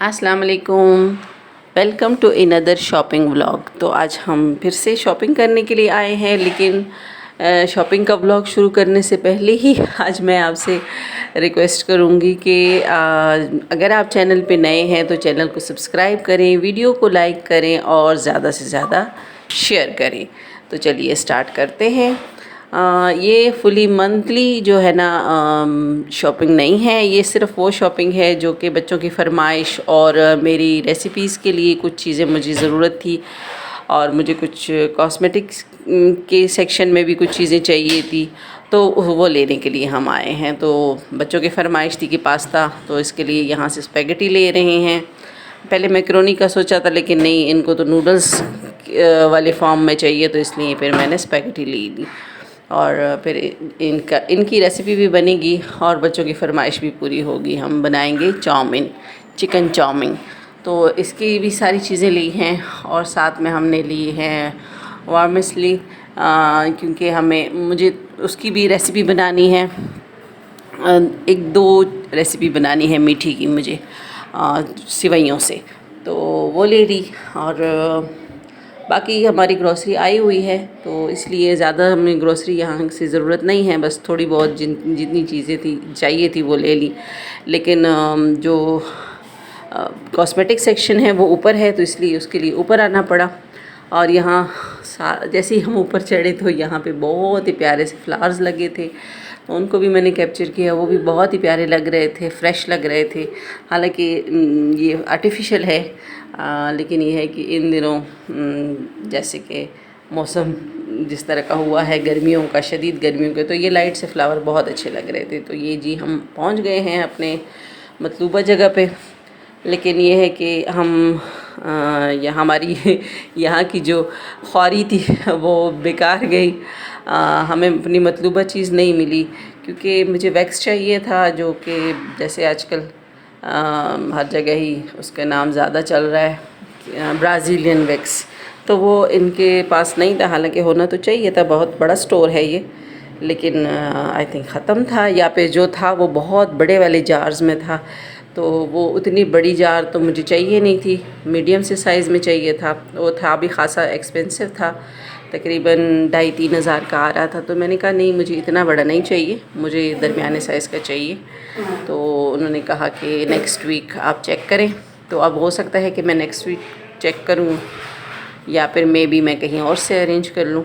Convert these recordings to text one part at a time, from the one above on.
अस्सलाम वालेकुम। Welcome to another shopping vlog. तो आज हम फिर से शॉपिंग करने के लिए आए हैं, लेकिन शॉपिंग का व्लॉग शुरू करने से पहले ही आज मैं आपसे रिक्वेस्ट करूँगी कि अगर आप चैनल पे नए हैं तो चैनल को सब्सक्राइब करें, वीडियो को लाइक करें और ज़्यादा से ज़्यादा शेयर करें। तो चलिए स्टार्ट करते हैं। ये फुली मंथली जो है ना शॉपिंग नहीं है, ये सिर्फ़ वो शॉपिंग है जो कि बच्चों की फरमाइश और मेरी रेसिपीज़ के लिए कुछ चीज़ें मुझे ज़रूरत थी और मुझे कुछ कॉस्मेटिक्स के सेक्शन में भी कुछ चीज़ें चाहिए थी, तो वो लेने के लिए हम आए हैं। तो बच्चों की फरमाइश थी कि पास्ता, तो इसके लिए यहाँ से स्पेगेटी ले रहे हैं। पहले मैक्रोनी का सोचा था, लेकिन नहीं, इनको तो नूडल्स वाले फॉर्म में चाहिए, तो इसलिए फिर मैंने स्पेगेटी ले ली और फिर इनकी रेसिपी भी बनेगी और बच्चों की फरमाइश भी पूरी होगी। हम बनाएंगे चाउमीन, चिकन चाउमीन। तो इसकी भी सारी चीज़ें ली हैं और साथ में हमने ली हैं वार्मिसली, क्योंकि मुझे उसकी भी रेसिपी बनानी है। एक दो रेसिपी बनानी है मीठी की मुझे सिवैयों से, तो वो ले ली। और बाकी हमारी ग्रॉसरी आई हुई है, तो इसलिए ज़्यादा हमें ग्रॉसरी यहाँ से ज़रूरत नहीं है। बस थोड़ी बहुत जितनी चीज़ें चाहिए थी वो ले ली। लेकिन जो कॉस्मेटिक सेक्शन है वो ऊपर है, तो इसलिए उसके लिए ऊपर आना पड़ा। और यहाँ जैसे ही हम ऊपर चढ़े तो यहाँ पे बहुत ही प्यारे से फ्लावर्स लगे थे, तो उनको भी मैंने कैप्चर किया। वो भी बहुत ही प्यारे लग रहे थे, फ्रेश लग रहे थे। हालांकि ये आर्टिफिशियल है, लेकिन ये है कि इन दिनों जैसे कि मौसम जिस तरह का हुआ है गर्मियों का, शदीद गर्मियों के, तो ये लाइट से फ्लावर बहुत अच्छे लग रहे थे। तो ये जी हम पहुंच गए हैं अपने मतलूबा जगह पे। लेकिन ये है कि हम यहाँ हमारी यहाँ की जो ख्वारी थी वो बेकार गई। हमें अपनी मतलूबा चीज़ नहीं मिली, क्योंकि मुझे वैक्स चाहिए था, जो कि जैसे आजकल हर जगह ही उसका नाम ज़्यादा चल रहा है, ब्राज़ीलियन वैक्स। तो वो इनके पास नहीं था, हालांकि होना तो चाहिए था, बहुत बड़ा स्टोर है ये, लेकिन आई थिंक ख़त्म था, या पे जो था वो बहुत बड़े वाले जार्स में था। तो वो उतनी बड़ी जार तो मुझे चाहिए नहीं थी, मीडियम से साइज़ में चाहिए था। वो था भी ख़ासा एक्सपेंसिव था, तकरीबन 2,5-3 हज़ार का आ रहा था। तो मैंने कहा नहीं, मुझे इतना बड़ा नहीं चाहिए, मुझे दरमियाने साइज़ का चाहिए। तो उन्होंने कहा कि नेक्स्ट वीक आप चेक करें। तो अब हो सकता है कि मैं नेक्स्ट वीक चेक करूं, या फिर मे बी मैं कहीं और से अरेंज कर लूं।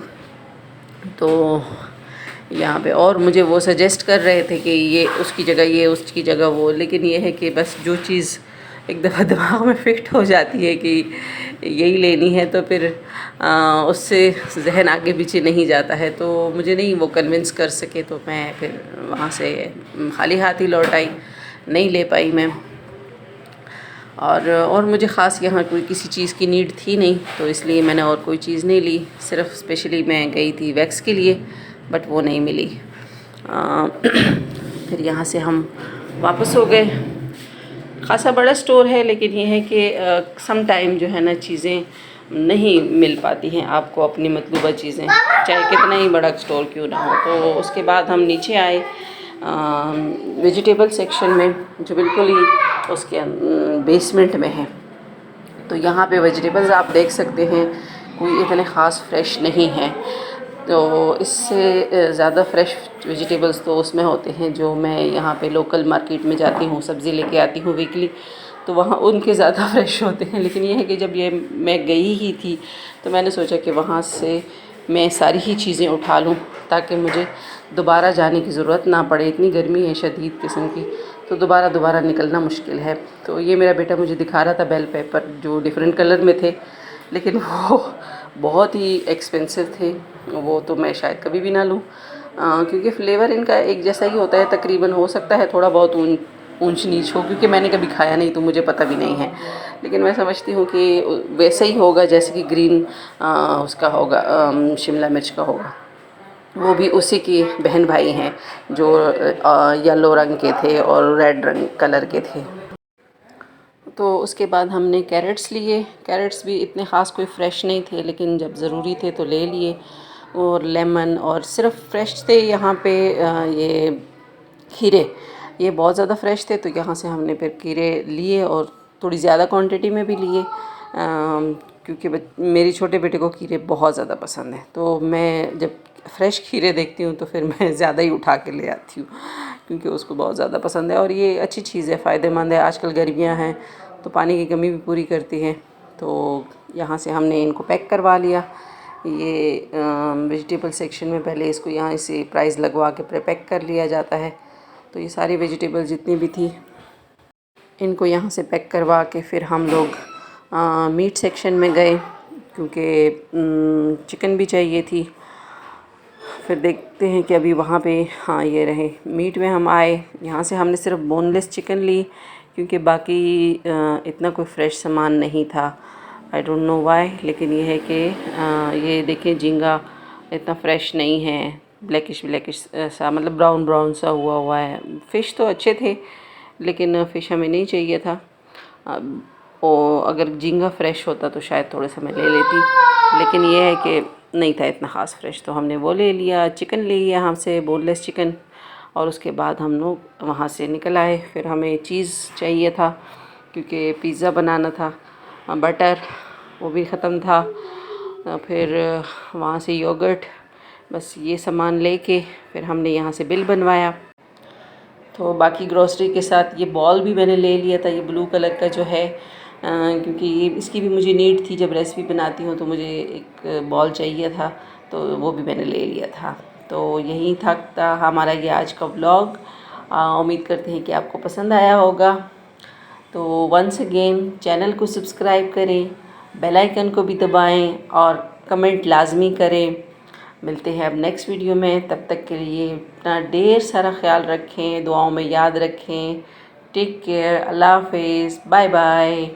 तो यहाँ पे और मुझे वो सजेस्ट कर रहे थे कि ये उसकी जगह ये, उसकी जगह वो, लेकिन ये है कि बस जो चीज़ एक दफ़ा दिमाग में फिट हो जाती है कि यही लेनी है, तो फिर उससे जहन आगे पीछे नहीं जाता है। तो मुझे नहीं वो कन्विंस कर सके, तो मैं फिर वहाँ से खाली हाथ ही लौट आई, नहीं ले पाई मैं। और मुझे ख़ास यहाँ कोई किसी चीज़ की नीड थी नहीं, तो इसलिए मैंने और कोई चीज़ नहीं ली। सिर्फ स्पेशली मैं गई थी वैक्स के लिए, बट वो नहीं मिली। फिर यहाँ से हम वापस हो गए। ख़ासा बड़ा स्टोर है, लेकिन ये है कि सम टाइम जो है ना चीज़ें नहीं मिल पाती हैं आपको, अपनी मतलूबा चीज़ें, चाहे कितना ही बड़ा स्टोर क्यों ना हो। तो उसके बाद हम नीचे आए वेजिटेबल सेक्शन में, जो बिल्कुल ही उसके बेसमेंट में है। तो यहाँ पे वेजिटेबल्स आप देख सकते हैं, कोई इतने ख़ास फ्रेश नहीं है। तो इससे ज़्यादा फ्रेश वेजिटेबल्स तो उसमें होते हैं जो मैं यहाँ पे लोकल मार्केट में जाती हूँ, सब्ज़ी लेके आती हूँ वीकली, तो वहाँ उनके ज़्यादा फ्रेश होते हैं। लेकिन ये है कि जब ये मैं गई ही थी, तो मैंने सोचा कि वहाँ से मैं सारी ही चीज़ें उठा लूँ, ताकि मुझे दोबारा जाने की ज़रूरत ना पड़े। इतनी गर्मी है शदीद किस्म की, तो दोबारा निकलना मुश्किल है। तो ये मेरा बेटा मुझे दिखा रहा था बेल पेपर, जो डिफरेंट कलर में थे, लेकिन वो बहुत ही एक्सपेंसिव थे। वो तो मैं शायद कभी भी ना लूँ, क्योंकि फ्लेवर इनका एक जैसा ही होता है तकरीबन। हो सकता है थोड़ा बहुत ऊंच नीच हो, क्योंकि मैंने कभी खाया नहीं तो मुझे पता भी नहीं है, लेकिन मैं समझती हूँ कि वैसे ही होगा जैसे कि ग्रीन उसका होगा, शिमला मिर्च का होगा। वो भी उसी की बहन भाई हैं जो येलो रंग के थे और रेड रंग कलर के थे। तो उसके बाद हमने कैरेट्स लिए। कैरेट्स भी इतने ख़ास कोई फ़्रेश नहीं थे, लेकिन जब ज़रूरी थे तो ले लिए। और लेमन, और सिर्फ फ्रेश थे यहाँ पे ये खीरे, ये बहुत ज़्यादा फ्रेश थे, तो यहाँ से हमने फिर खीरे लिए और थोड़ी ज़्यादा क्वांटिटी में भी लिए, क्योंकि मेरे छोटे बेटे को खीरे बहुत ज़्यादा पसंद है। तो मैं जब फ्रेश खीरे देखती हूँ तो फिर मैं ज़्यादा ही उठा के ले आती हूँ, क्योंकि उसको बहुत ज़्यादा पसंद है। और ये अच्छी चीज़ है, फ़ायदेमंद है। आजकल गर्मियाँ हैं तो पानी की कमी भी पूरी करती है। तो यहाँ से हमने इनको पैक करवा लिया। ये वेजिटेबल सेक्शन में पहले इसको यहाँ से प्राइस लगवा के पैक कर लिया जाता है। तो ये सारी वेजिटेबल जितनी भी थी इनको यहाँ से पैक करवा के फिर हम लोग मीट सेक्शन में गए, क्योंकि चिकन भी चाहिए थी। फिर देखते हैं कि अभी वहाँ पे, हाँ ये रहे मीट में हम आए। यहाँ से हमने सिर्फ बोनलेस चिकन ली, क्योंकि बाकी इतना कोई फ्रेश सामान नहीं था। आई डोंट नो वाई, लेकिन ये है कि ये देखें झींगा इतना फ्रेश नहीं है, ब्लैकिश ब्लैकिश सा, मतलब ब्राउन ब्राउन सा हुआ है। फ़िश तो अच्छे थे लेकिन फ़िश हमें नहीं चाहिए था। और अगर झींगा फ्रेश होता तो शायद थोड़े से मैं ले लेती, लेकिन ये है कि नहीं था इतना ख़ास फ्रेश, तो हमने वो ले लिया। चिकन ले लिया हमसे, बोनलेस चिकन। और उसके बाद हम लोग वहाँ से निकल आए। फिर हमें चीज़ चाहिए था, क्योंकि पिज़्ज़ा बनाना था। बटर वो भी ख़त्म था। फिर वहाँ से योगर्ट, बस ये सामान लेके फिर हमने यहाँ से बिल बनवाया। तो बाकी ग्रॉसरी के साथ ये बॉल भी मैंने ले लिया था, ये ब्लू कलर का जो है, क्योंकि इसकी भी मुझे नीड थी। जब रेसिपी बनाती हूँ तो मुझे एक बॉल चाहिए था, तो वो भी मैंने ले लिया था। तो यही था हमारा ये आज का व्लॉग। उम्मीद करते हैं कि आपको पसंद आया होगा। तो वंस अगेन चैनल को सब्सक्राइब करें, बेल आइकन को भी दबाएं और कमेंट लाजमी करें। मिलते हैं अब नेक्स्ट वीडियो में। तब तक के लिए अपना ढेर सारा ख्याल रखें, दुआओं में याद रखें। टेक केयर, अल्लाह हाफिज़, बाय बाय।